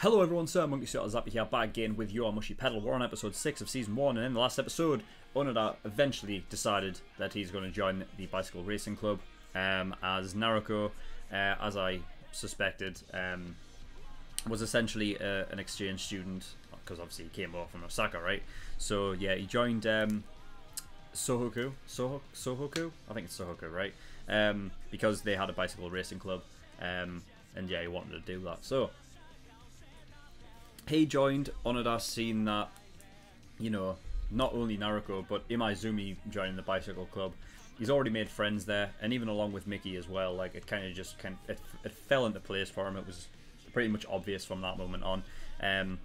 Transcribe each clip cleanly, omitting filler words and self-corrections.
Hello everyone, SirMonkeySuit is here back again with Yowamushi Pedal. We're on episode 6 of season 1, and in the last episode, Onoda eventually decided that he's going to join the bicycle racing club, as Naruko, as I suspected, was essentially an exchange student, because obviously he came over from Osaka, right? So yeah, he joined Sohoku, I think it's Sohoku, right? Because they had a bicycle racing club, and yeah, he wanted to do that. So he joined Onoda, seeing that, you know, not only Naruko but Imaizumi joining the bicycle club. He's already made friends there, and even along with Mickey as well. Like, it kind of just it fell into place for him. It was pretty much obvious from that moment on, and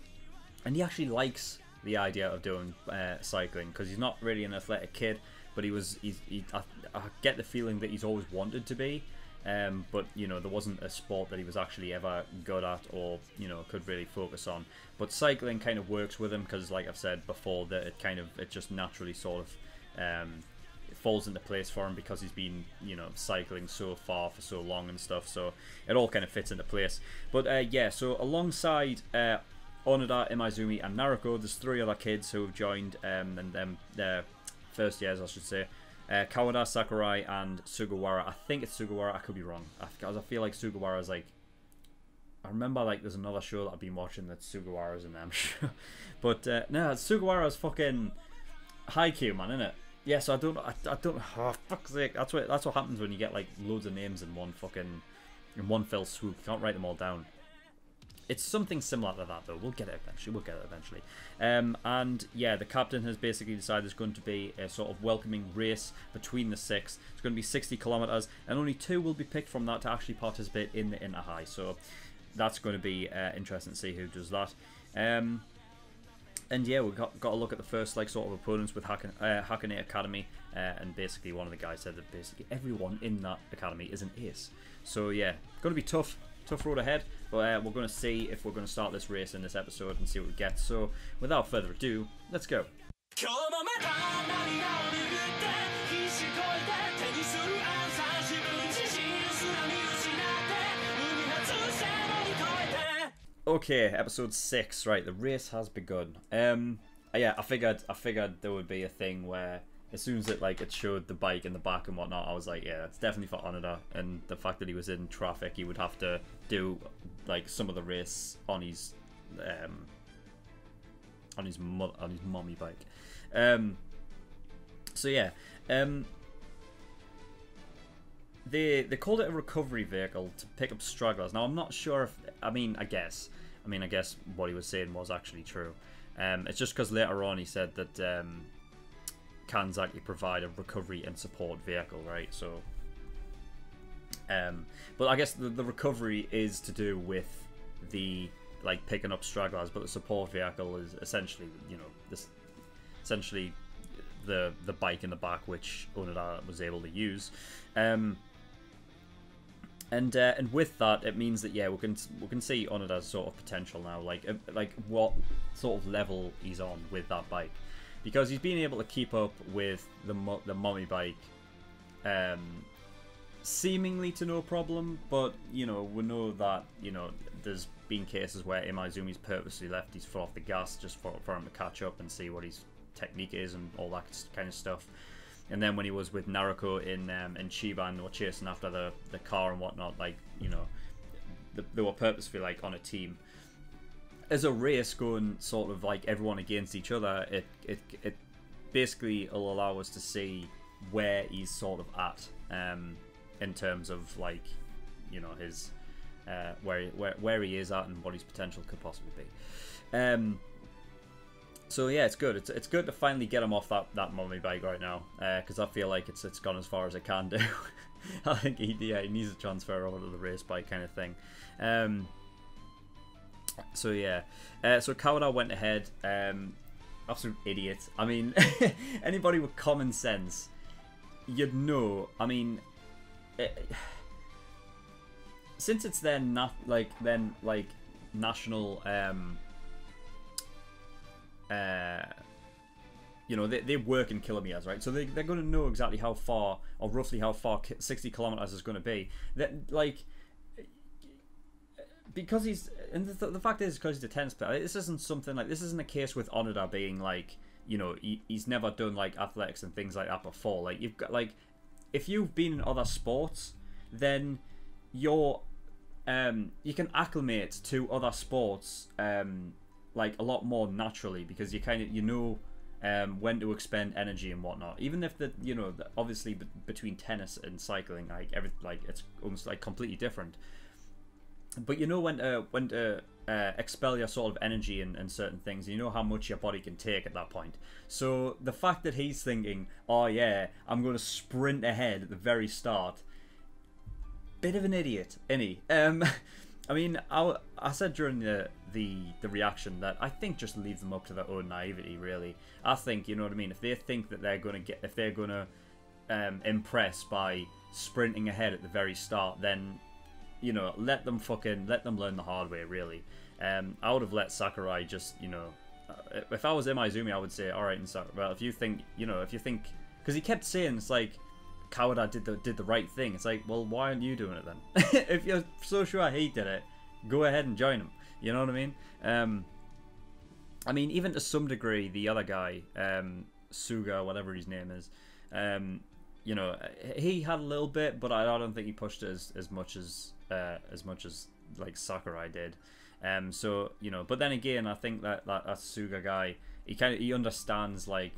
he actually likes the idea of doing cycling, because he's not really an athletic kid, but I get the feeling that he's always wanted to be. But you know, there wasn't a sport that he was actually ever good at, or you know, could really focus on. But cycling kind of works with him, because like I've said before, that it just naturally sort of falls into place for him, because he's been, you know, cycling so far for so long and stuff. So it all kind of fits into place. But yeah, so alongside Onoda, Imaizumi, and Naruko, there's 3 other kids who have joined, and their first years, I should say. Kawada, Sakurai, and Sugawara. I think it's Sugawara. I could be wrong, because I feel like Sugawara's like, I remember like there's another show that I've been watching that Sugawara's in them. But no, Sugawara's fucking Haikyuu, man, isn't it? Yeah, so I don't. Oh, fuck's sake. That's what happens when you get like loads of names in one fell swoop. You can't write them all down. It's something similar to that, though. We'll get it eventually. And yeah, the captain has basically decided there's going to be a sort of welcoming race between the 6. It's going to be 60 kilometers, and only 2 will be picked from that to actually participate in the inter-high. So that's going to be interesting to see who does that. And yeah, we've got to look at the first like sort of opponents with Hakone Academy, and basically one of the guys said that basically everyone in that academy is an ace. So yeah, going to be tough road ahead, but we're going to see if we're going to start this race in this episode and see what we get. So without further ado, let's go. Okay, episode 6. Right, the race has begun. Yeah, I figured there would be a thing where as soon as it showed the bike in the back and whatnot, I was like, yeah, it's definitely for Onoda. And the fact that he was in traffic, he would have to do like some of the race on his mommy bike. So yeah, they called it a recovery vehicle to pick up stragglers. Now I'm not sure if I guess what he was saying was actually true. It's just because later on he said that Kanzaki provide a recovery and support vehicle, right? So but I guess the recovery is to do with the like picking up stragglers, but the support vehicle is essentially, you know, essentially the bike in the back, which Onoda was able to use. And with that, it means that yeah, we can see Onoda's sort of potential now, like what sort of level he's on with that bike, because he's been able to keep up with the mommy bike, seemingly to no problem. But you know, we know that, you know, there's been cases where Imaizumi's purposely left his foot off the gas just for him to catch up and see what his technique is and all that kind of stuff. And then when he was with Naruko in Chiba, and they were chasing after the car and whatnot, like, you know, they were purposefully like on a team. As a race going sort of like everyone against each other, it basically will allow us to see where he's sort of at, in terms of like, you know, his where he is at and what his potential could possibly be. So yeah, it's good. It's good to finally get him off that mommy bike right now, because I feel like it's gone as far as it can do. I think he needs to transfer over to the race bike kind of thing. So yeah, so Kawada went ahead. Absolute idiot. I mean, anybody with common sense, you'd know. I mean, since it's then not like national. You know, they work in kilometers, right? So they're going to know exactly how far, or roughly how far 60 kilometers is going to be. That, like, because he's, and the fact is, because he's a tennis player, this isn't something like, this isn't a case with Onoda being like, you know, he's never done like athletics and things like that before. Like, you've got, like, if you've been in other sports, then you're you can acclimate to other sports like a lot more naturally, because you kind of, you know, when to expend energy and whatnot. Even if the, you know, obviously between tennis and cycling, like it's almost like completely different. But you know when to expel your sort of energy and certain things. You know how much your body can take at that point. So the fact that he's thinking, oh yeah, I'm going to sprint ahead at the very start, bit of an idiot, isn't he? I mean, I said during the reaction that I think just leave them up to their own naivety, really. I think, you know what I mean, if they think that they're going to impress by sprinting ahead at the very start, then, you know, let them learn the hard way, really. I would have let Sakurai just, you know, if I was Imaizumi, I would say, all right, and Sakurai, well, if you think, because he kept saying, it's like, Kawada did the right thing. It's like, well, why aren't you doing it then? If you're so sure he did it, go ahead and join him. You know what I mean, even to some degree, the other guy, Suga, whatever his name is, you know, he had a little bit, but I don't think he pushed it as much as like Sakurai did. So, you know, but then again, I think that Suga guy, he understands, like,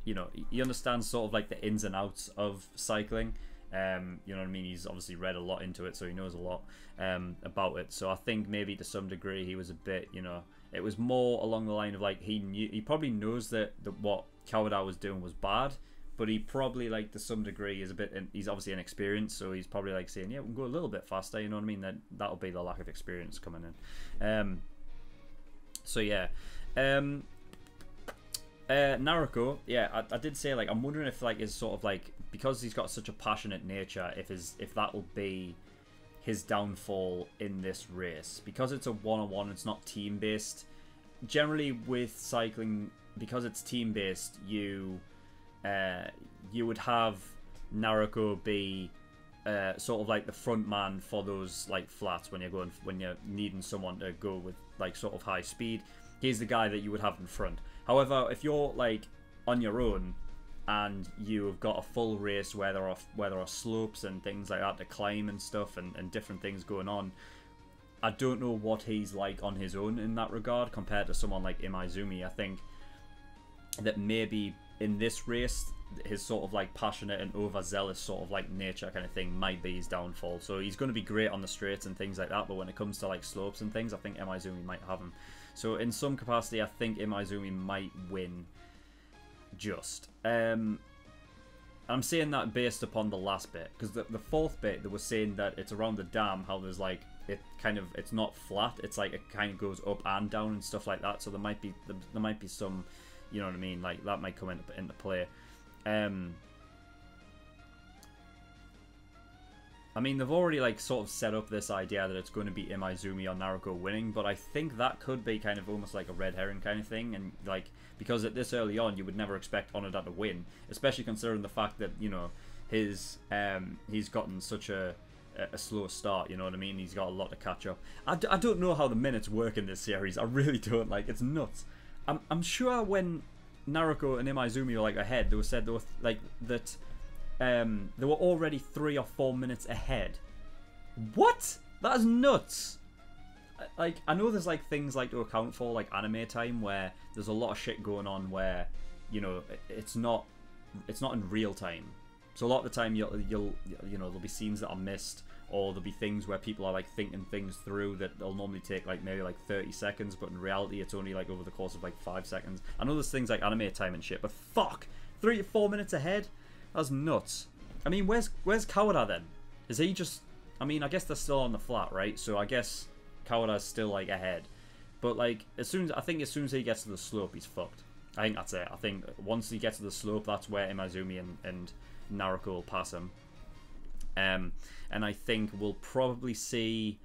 you know, he understands sort of like the ins and outs of cycling. You know what I mean? He's obviously read a lot into it, so he knows a lot about it. So I think maybe to some degree he was a bit, you know, it was more along the line of like, he probably knows that what Kawada was doing was bad, but he probably, like, to some degree is a bit, he's obviously inexperienced, so he's probably like saying, yeah, we can go a little bit faster, you know what I mean? That'll be the lack of experience coming in. So yeah. Naruko, yeah, I did say, like, I'm wondering if, like, is sort of like, because he's got such a passionate nature, if that'll be his downfall in this race, because it's a one-on-one, it's not team-based. Generally with cycling, because it's team-based, you would have Naruko be sort of like the front man for those, like, flats when you're needing someone to go with, like, sort of high speed. He's the guy that you would have in front. However, if you're, like, on your own and you've got a full race where there are slopes and things like that to climb and stuff, and different things going on, I don't know what he's like on his own in that regard compared to someone like Imaizumi. I think that maybe in this race, his sort of like passionate and overzealous sort of like nature kind of thing might be his downfall. So he's going to be great on the straights and things like that, but when it comes to like slopes and things, I think Imaizumi might have him. So in some capacity, I think Imaizumi might win. Just I'm saying that based upon the last bit, because the fourth bit, they were saying that it's around the dam, how there's like, it's not flat, it's like it kind of goes up and down and stuff like that. So there might be some, you know what I mean, like that might come into play. I mean, they've already like sort of set up this idea that it's going to be Imaizumi or Naruko winning, but I think that could be kind of almost like a red herring kind of thing, and like, because at this early on you would never expect Onoda to win, especially considering the fact that, you know, he's gotten such a slow start, you know what I mean? He's got a lot to catch up. I don't know how the minutes work in this series. I really don't. Like, it's nuts. I'm sure when Naruko and Imaizumi were like ahead, they were like that. They were already 3 or 4 minutes ahead. What? That is nuts. Like, I know there's like things like to account for, like anime time, where there's a lot of shit going on where, you know, it's not in real time. So a lot of the time you'll you know, there'll be scenes that are missed, or there'll be things where people are like thinking things through that they'll normally take like maybe like 30 seconds, but in reality it's only like over the course of like 5 seconds. I know there's things like anime time and shit, but fuck, 3 to 4 minutes ahead? That's nuts. I mean, where's Kawada then? Is he just... I mean, I guess they're still on the flat, right? So I guess Kawada's still like ahead. But like, I think as soon as he gets to the slope, he's fucked. I think that's it. I think once he gets to the slope, that's where Imaizumi and Naruko will pass him. And I think we'll probably see...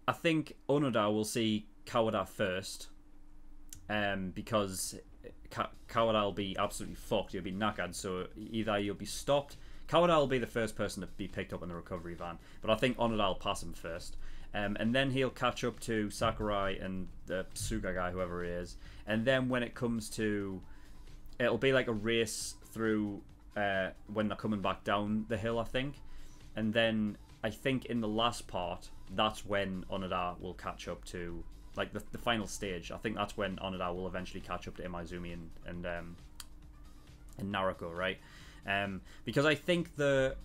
I think Onoda will see Kawada first. Because Kawada will be absolutely fucked. He'll be knackered. So either you'll be stopped. Kawada will be the first person to be picked up in the recovery van, but I think Onoda will pass him first. And then he'll catch up to Sakurai and the Suga guy, whoever he is. And then when it comes to... It'll be like a race through when they're coming back down the hill, I think. And then I think in the last part, that's when Onoda will catch up to... Like the final stage. I think that's when Onoda will eventually catch up to Imaizumi and Naruko, right? Because I think the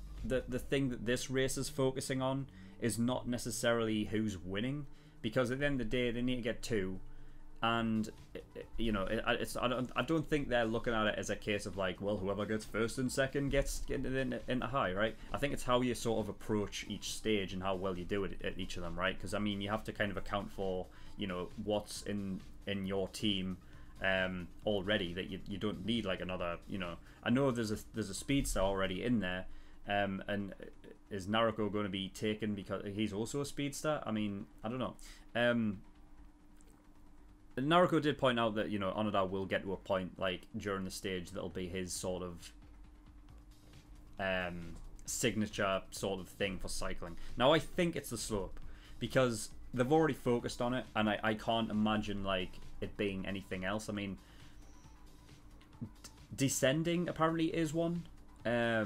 thing that this race is focusing on is not necessarily who's winning, because at the end of the day they need to get 2, and you know, I don't think they're looking at it as a case of like, well, whoever gets first and second gets into high, right? I think it's how you sort of approach each stage and how well you do it at each of them, right? Because I mean, you have to kind of account for, you know, what's in your team already, that you don't need like another, you know. I know there's a speedster already in there, and is Naruko going to be taken because he's also a speedster? I mean, I don't know. Naruko did point out that, you know, Onoda will get to a point like during the stage that'll be his sort of signature sort of thing for cycling. Now I think it's the slope, because they've already focused on it, and I can't imagine like it being anything else. I mean, descending apparently is one. I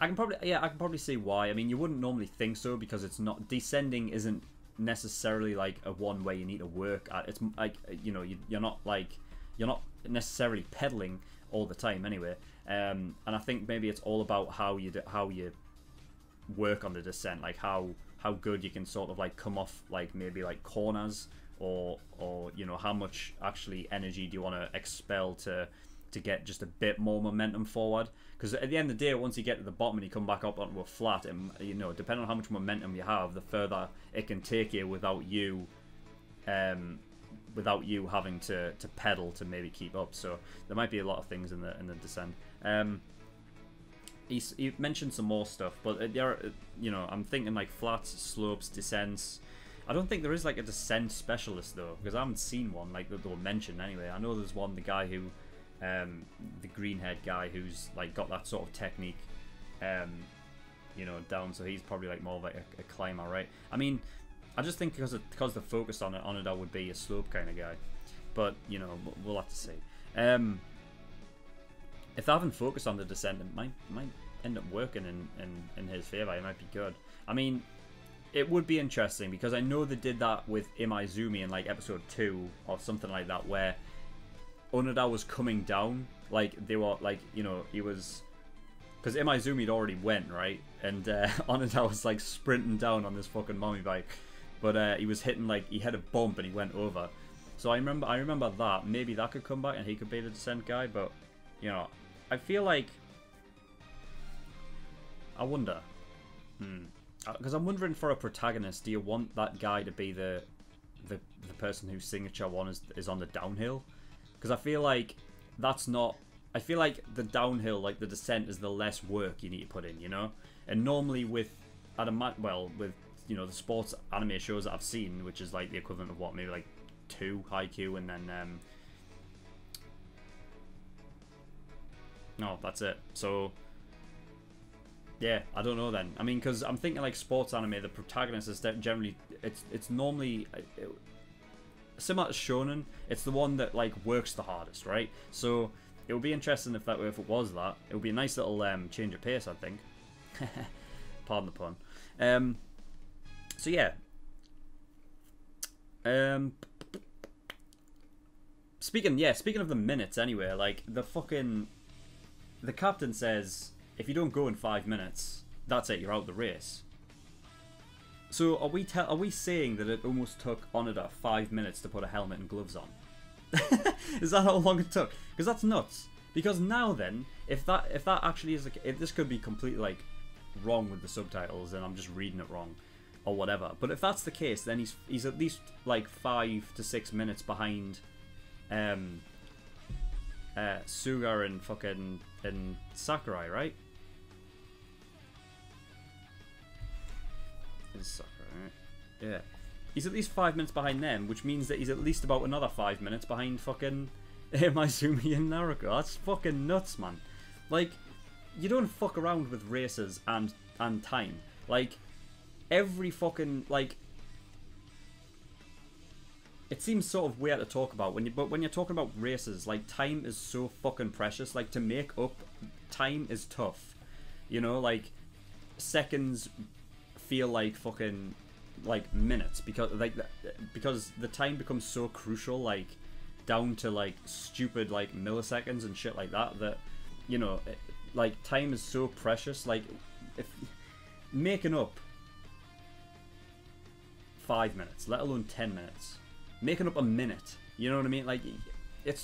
can probably see why. I mean, you wouldn't normally think so, because it's not, descending isn't necessarily like a one way you need to work at. It's like, you know, you're not necessarily pedaling all the time anyway. And I think maybe it's all about how you work on the descent, like how good you can sort of like come off like maybe like corners, or you know, how much actually energy do you want to expel to get just a bit more momentum forward. Because at the end of the day, once you get to the bottom and you come back up onto a flat, and you know, depending on how much momentum you have, the further it can take you without you having to pedal to maybe keep up. So there might be a lot of things in the descent. He mentioned some more stuff, but you know, I'm thinking like flats, slopes, descents. I don't think there is like a descent specialist though, because I haven't seen one like that were mentioned anyway. I know there's one, the guy who, the green-haired guy who's like got that sort of technique, you know, down. So he's probably like more of like a climber, right? I mean, I just think because they're focused on it, Onoda would be a slope kind of guy. But you know, we'll have to see. If they haven't focused on the descent, it might end up working in his favour. It might be good. I mean, it would be interesting, because I know they did that with Imaizumi in like episode 2 or something like that, where Onoda was coming down, like they were like, you know, he was, because Imaizumi had already went, right, and Onoda was like sprinting down on this fucking mommy bike, but he was hitting, like, he had a bump and he went over. So I remember that maybe that could come back and he could be the descent guy. But you know, I feel like, I wonder, because I'm wondering, for a protagonist, do you want that guy to be the person whose signature one is on the downhill? Because I feel like that's not, I feel like the downhill, like the descent, is the less work you need to put in, you know. And normally with with, you know, the sports anime shows that I've seen, which is like the equivalent of what, maybe like 2 Haikyuu, and then no, that's it. So yeah, I don't know then. I mean, because I'm thinking like sports anime, the protagonist is generally, it's normally similar to shonen. It's the one that like works the hardest, right? So it would be interesting if it was that. It would be a nice little change of pace, I think. Pardon the pun. So yeah. Speaking of the minutes, anyway, like the captain says, if you don't go in 5 minutes, that's it, you're out of the race. So are we saying that it almost took Onoda 5 minutes to put a helmet and gloves on? Is that how long it took? Because that's nuts. Because now then, if that actually is, if this could be completely like wrong with the subtitles and I'm just reading it wrong or whatever, but if that's the case, then he's at least like 5 to 6 minutes behind Suga and Sakurai, right? It's Sakurai, right? Yeah. He's at least 5 minutes behind them, which means that he's at least about another 5 minutes behind fucking Imaizumi and Naruko. That's fucking nuts, man. Like, you don't fuck around with races and time. Like, every fucking, like, it seems sort of weird to talk about but when you're talking about races, like, time is so fucking precious. Like, to make up time is tough, you know. Like, seconds feel like fucking like minutes because the time becomes so crucial, like down to like stupid like milliseconds and shit like that, that, you know, like, time is so precious. Like, if making up 5 minutes, let alone 10 minutes, making up a minute, you know what I mean? Like,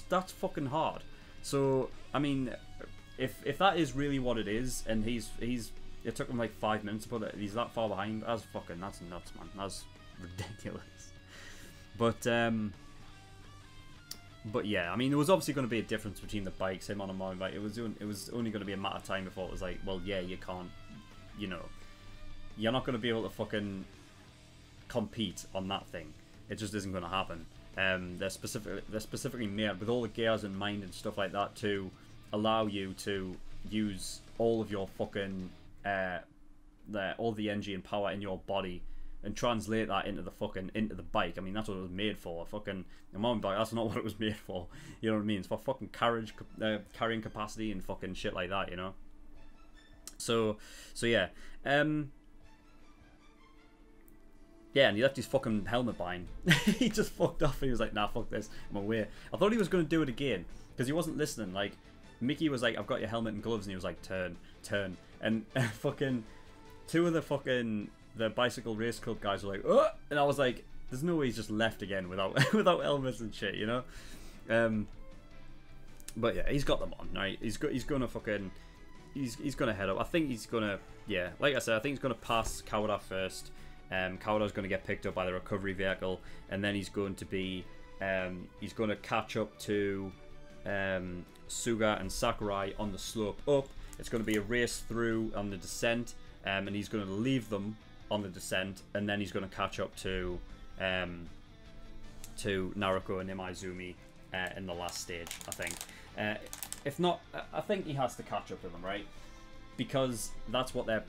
that's fucking hard. So I mean, if that is really what it is, and it took him like 5 minutes to put it, he's that far behind, that's nuts, man. That's ridiculous. But yeah, I mean, there was obviously going to be a difference between the bikes, him on a mountain bike. It was only going to be a matter of time before it was like, well, yeah, you can't, you know, you're not going to be able to fucking compete on that thing. It just isn't going to happen. They're specifically made with all the gears in mind and stuff like that to allow you to use all of your fucking all the energy and power in your body and translate that into the bike. I mean, that's what it was made for. Fucking a mountain bike, that's not what it was made for. You know what I mean? It's for fucking carrying capacity and fucking shit like that, you know? So yeah. Yeah, and he left his fucking helmet behind. He just fucked off and he was like, nah, fuck this, I'm away. I thought he was going to do it again because he wasn't listening. Like, Mickey was like, I've got your helmet and gloves, and he was like, turn. And fucking two of the bicycle race club guys were like, oh! And I was like, there's no way he's just left again without helmets and shit, you know. But yeah, he's got them on, right? He's gonna fucking he's gonna head up. I think he's gonna, yeah, like I said, I think he's gonna pass Kawada first. Kawada's gonna get picked up by the recovery vehicle, and then he's going to be he's gonna catch up to Suga and Sakurai on the slope up. It's going to be a race through on the descent, and he's going to leave them on the descent, and then he's going to catch up to Naruko and Imaizumi in the last stage, I think. If not, I think he has to catch up to them, right? Because that's what they're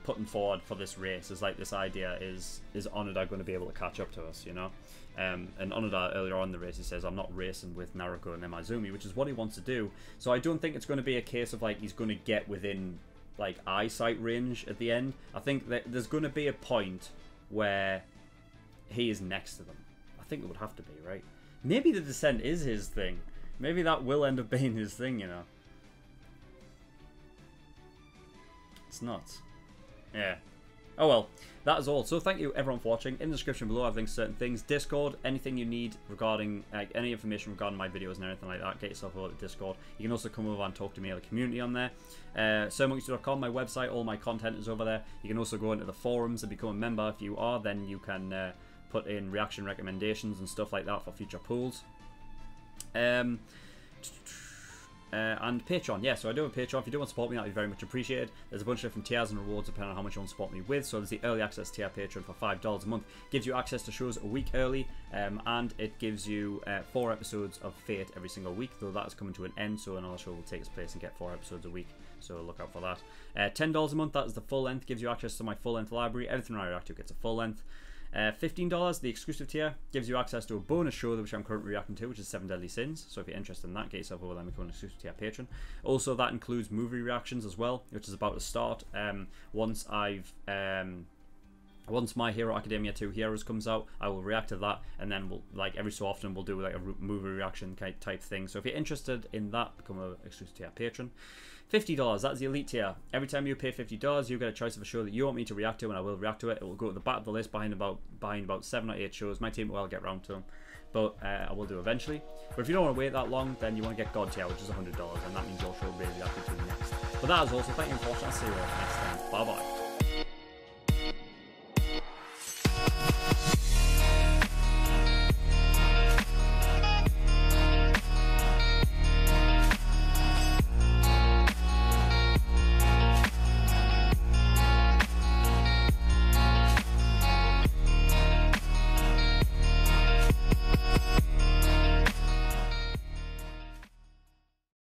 putting forward for this race, is like this idea is Onoda going to be able to catch up to us, you know? And Onoda earlier on in the race, he says, I'm not racing with Naruko and Imaizumi, which is what he wants to do. So I don't think it's going to be a case of like he's going to get within like eyesight range at the end. I think that there's going to be a point where he is next to them. I think it would have to be, right? Maybe the descent is his thing. Maybe that will end up being his thing, you know? It's nuts. Yeah. Oh well, that is all. So thank you everyone for watching. In the description below I've linked certain things. Discord, anything you need regarding any information regarding my videos and anything like that, get yourself over to Discord. You can also come over and talk to me in the community on there. SirMonkeySuit.com, my website, all my content is over there. You can also go into the forums and become a member. If you are, then you can put in reaction recommendations and stuff like that for future pools. And Patreon, yeah, so I do have a Patreon. If you do want to support me, that would be very much appreciated. There's a bunch of different tiers and rewards depending on how much you want to support me with. So there's the early access tier Patreon for $5 a month. Gives you access to shows a week early, and it gives you 4 episodes of Fate every single week, though that is coming to an end, so another show will take its place and get 4 episodes a week. So look out for that. $10 a month, that is the full length, gives you access to my full length library. Everything I react to gets a full length. $15, the exclusive tier, gives you access to a bonus show which I'm currently reacting to, which is 7 Deadly Sins. So if you're interested in that, get yourself over there and become an exclusive tier patron. Also, that includes movie reactions as well, which is about to start. Once My Hero Academia 2 Heroes comes out, I will react to that, and then we'll, like, every so often we'll do like a movie reaction type thing. So if you're interested in that, become an exclusive tier patron. $50, that's the elite tier. Every time you pay $50, you get a choice of a show that you want me to react to, and I will react to it. It will go at the back of the list behind about 7 or 8 shows. My team will get round to them, but I will do eventually. But if you don't want to wait that long, then you want to get God tier, which is $100, and that means your show will be reacted to next. But that is all, so thank you for watching. I'll see you all next time. Bye bye.